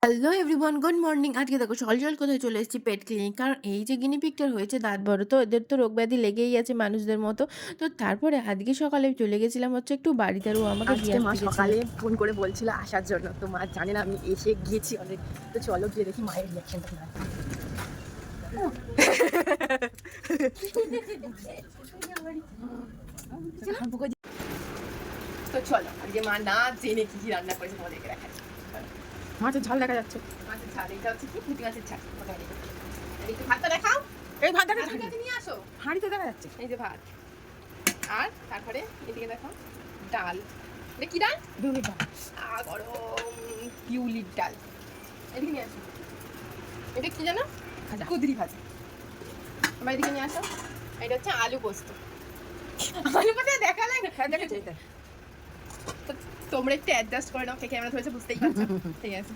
Hello everyone, good morning. আজকে দেখো সকাল সকাল কোথায় চলে এসেছি, পেট ক্লিনিক। কারণ এই যে গিনি পিগটার হয়েছে দাঁত বড়, তো এদের তো রোগ ব্যাধি লেগেই আছে মানুষদের মতো। তো তারপরে আজকে সকালে চলে গেছিলাম হচ্ছে একটু বাড়িতে, আর ও আমাকে দিয়ে আজকে মা আসতে গেছিল। সকালে ফোন করে বলছিল আসার জন্য, তো মা জানে না আমি এসে গিয়েছি অলরেডি। তো চলো গিয়ে দেখি মায়ের রিয়াকশনটা না। তো চলো আজকে মা না জেনে কি কি রান্না করেছে তোমাদেরকে দেখাই। মাছের ঝাল দেখা যাচ্ছে। মাছের ঝাল এটা হচ্ছে কি পুঁটি মাছের ঝাল। একটু ভাতটা দেখাও। এই ভাত দেখা যাচ্ছে, নিয়ে আসো। হাঁড়িতে দেখা যাচ্ছে এই যে ভাত। আর তারপরে এদিকে দেখো ডাল। এটা কি ডাল? বিউলির ডাল। গরম বিউলির ডাল। এদিকে নিয়ে আসো। এটা কি জানো? ভাজা, কুদরি ভাজা। আমার এদিকে নিয়ে আসো। এটা হচ্ছে আলু পোস্ত। আলু পোস্ত দেখা যায় না, দেখাচ্ছে এটা। তো তোমরা একটু অ্যাডজাস্ট করে নাও, কে ক্যামেরা ধরেছে বুঝতেই পারছো। ঠিক আছে।